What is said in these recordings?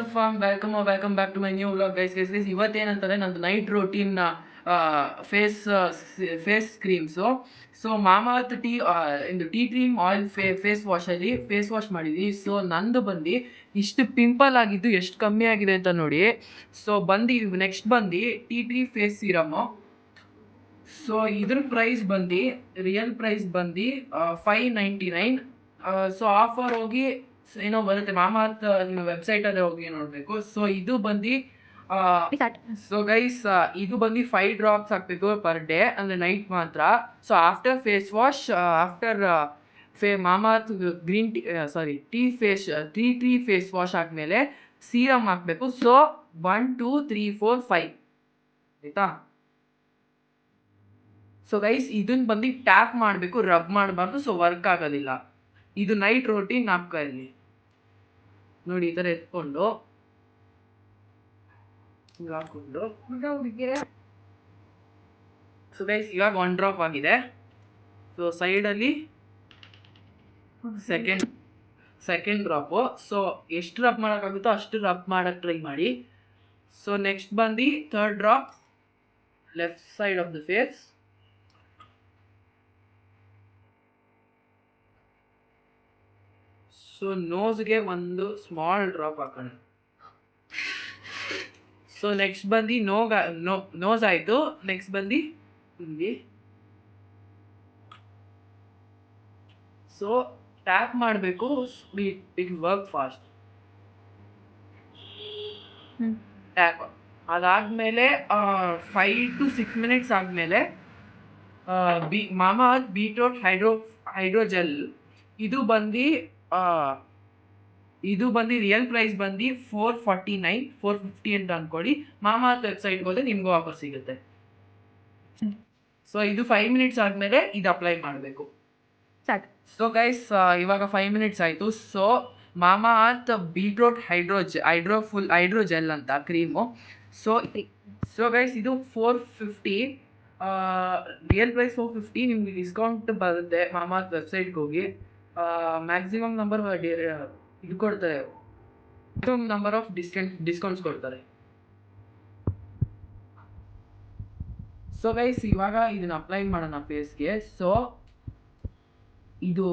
the farm, welcome back to my new vlog, guys. ಇವತ್ತೇನಂತಂದ್ರೆ ನಂದು night routine face creams. So Mamaearth tea cream oil face ವಾಶಲ್ಲಿ face wash ಮಾಡಿದ್ವಿ. So ನಂದು ಬಂದು ಇಷ್ಟು pimple ಆಗಿದ್ದು ಎಷ್ಟು ಕಮ್ಮಿ ಆಗಿದೆ ಅಂತ ನೋಡಿ. ಸೊ ನೆಕ್ಸ್ಟ್ ಬಂದು ಟೀ ಟ್ರೀ ಫೇಸ್ ಸಿರಮು. ಸೊ ಇದ್ರ ಪ್ರೈಸ್ ಬಂದು ರಿಯಲ್ ಪ್ರೈಸ್ ಬಂದು $599. ಸೊ ಆಫರ್ ಹೋಗಿ ಏನೋ ಬರುತ್ತೆ, ಮಾಮಾಅರ್ತ್ ನಿಮ್ಮ ವೆಬ್ಸೈಟಲ್ಲೇ ಹೋಗಿ ನೋಡಬೇಕು. ಸೊ ಇದು ಬಂದು ಸೊ ಗೈಸ್ ಇದು ಬಂದು 5 drops ಹಾಕಬೇಕು ಪರ್ ಡೇ, ಅಂದರೆ ನೈಟ್ ಮಾತ್ರ. So after face wash, after Mamaearth green tea tree face wash ಆದಮೇಲೆ ಸೀರಮ್ ಹಾಕಬೇಕು. ಸೊ 1 2 3 4 5 ಆಯಿತಾ. ಸೊ ಗೈಸ್ ಇದನ್ನ ಬಂದು ಟ್ಯಾಪ್ ಮಾಡಬೇಕು, ರಬ್ ಮಾಡಬಾರ್ದು. ಸೊ ವರ್ಕ್ ಆಗೋದಿಲ್ಲ. ಇದು ನೈಟ್ ರೋಟೀನ್ ನಾಪ್ಕಲ್ಲಿ ನೋಡಿ, ಈ ಥರ ಎತ್ಕೊಂಡು ಹಾಕೊಂಡು. ಸೊ ಗೈಸ್ ಇವಾಗ 1 ಡ್ರಾಪ್ ಆಗಿದೆ. ಸೊ ಸೈಡಲ್ಲಿ ಸೆಕೆಂಡ್ ಡ್ರಾಪು. ಸೊ ಎಷ್ಟು ರಬ್ ಮಾಡೋಕ್ಕಾಗುತ್ತೋ ಅಷ್ಟು ರಬ್ ಮಾಡೋಕ್ಕೆ ಟ್ರೈ ಮಾಡಿ. ಸೊ ನೆಕ್ಸ್ಟ್ ಬಂದು 3rd drop left side of the face. So ನೋಸ್ಗೆ ಒಂದು ಸ್ಮಾಲ್ ಡ್ರಾಪ್ ಹಾಕೋಣ. ಸೊ ನೆಕ್ಸ್ಟ್ ಬಂದು ನೋಸ್ ಆಯಿತು. ನೆಕ್ಸ್ಟ್ ಬಂದು ಇಲ್ಲಿ. ಸೊ ಟ್ಯಾಪ್ ಮಾಡಬೇಕು, ಇಟ್ ವರ್ಕ್ ಫಾಸ್ಟ್. ಟ್ಯಾಪ್ ಅದಾದಮೇಲೆ 5 to 6 minutes ಆದಮೇಲೆ ಮಾಮಾಅರ್ತ್ ಬೀಟ್ರೂಟ್ ಹೈಡ್ರೋಜೆಲ್. ಇದು ಬಂದು ರಿಯಲ್ ಪ್ರೈಸ್ ಬಂದು $449 $450 ಅಂತ ಅಂದ್ಕೊಳ್ಳಿ. ಮಾಮಾಅರ್ತ್ ವೆಬ್ಸೈಟ್ಗೆ ಹೋದರೆ ನಿಮಗೂ ಆಫರ್ ಸಿಗುತ್ತೆ. ಸೊ ಇದು 5 minutes ಆದಮೇಲೆ ಇದು ಅಪ್ಲೈ ಮಾಡಬೇಕು. ಸೊ ಗೈಸ್ ಇವಾಗ 5 minutes ಆಯಿತು. ಸೊ ಮಾಮಾಅರ್ತ್ ಬೀಟ್ರೂಟ್ ಹೈಡ್ರೋಜೆಲ್ ಅಂತ ಕ್ರೀಮು. ಸೊ ಗೈಸ್ ಇದು $450, ರಿಯಲ್ ಪ್ರೈಸ್ $450. ನಿಮಗೆ ಡಿಸ್ಕೌಂಟ್ ಬರುತ್ತೆ ಮಾಮಾಅರ್ತ್ ವೆಬ್ಸೈಟ್ಗೆ ಹೋಗಿ. ಮ್ಯಾಕ್ಸಿಮಮ್ ನಂಬರ್ ಇದು ಕೊಡ್ತಾರೆ, ಮ್ಯಾಕ್ಸಿಮಮ್ ನಂಬರ್ ಆಫ್ ಡಿಸ್ಕೌಂಟ್ಸ್ ಕೊಡ್ತಾರೆ. ಸೊ ಗೈಸ್ ಇವಾಗ ಇದನ್ನ ಅಪ್ಲೈ ಮಾಡೋಣ ಫೇಸ್ಗೆ. ಸೊ ಇದು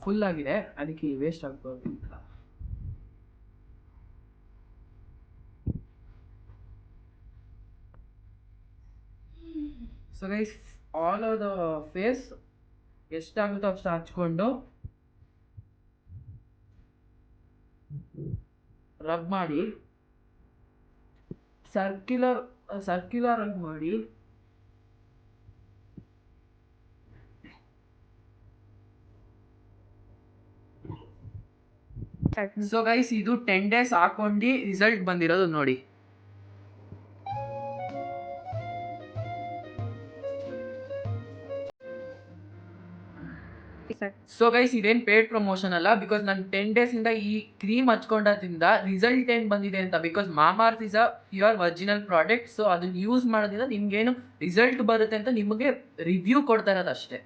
ಫುಲ್ ಆಗಿದೆ, ಅದಕ್ಕೆ ವೇಸ್ಟ್ ಆಗ್ಬೋದು. So guys all over the face ಎಷ್ಟಾಗುತ್ತೋ ಅಷ್ಟು ಹಚ್ಕೊಂಡು ರಬ್ ಮಾಡಿ, ಸರ್ಕ್ಯುಲರ್ ಆಗಿ ಮಾಡಿ. ಸೊ ಗೈಸ್ ಇದು 10 days ಹಾಕೊಂಡು ರಿಸಲ್ಟ್ ಬಂದಿರೋದು ನೋಡಿ. ಸೊ ಗೈಸ್ ಇದೇನು ಪೇಡ್ ಪ್ರಮೋಷನ್ ಅಲ್ಲ, ಬಿಕಾಸ್ ನಾನು 10 days ಇಂದ ಈ ಕ್ರೀಮ್ ಹಚ್ಕೊಂಡದ್ರಿಂದ ರಿಸಲ್ಟ್ ಏನು ಬಂದಿದೆ ಅಂತ. Because Mamaearth is a pure original product. So ಅದನ್ನ ಯೂಸ್ ಮಾಡೋದ್ರಿಂದ ನಿಮ್ಗೇನು ರಿಸಲ್ಟ್ ಬರುತ್ತೆ ಅಂತ ನಿಮಗೆ ರಿವ್ಯೂ ಕೊಡ್ತಾ ಇರೋದು ಅಷ್ಟೇ.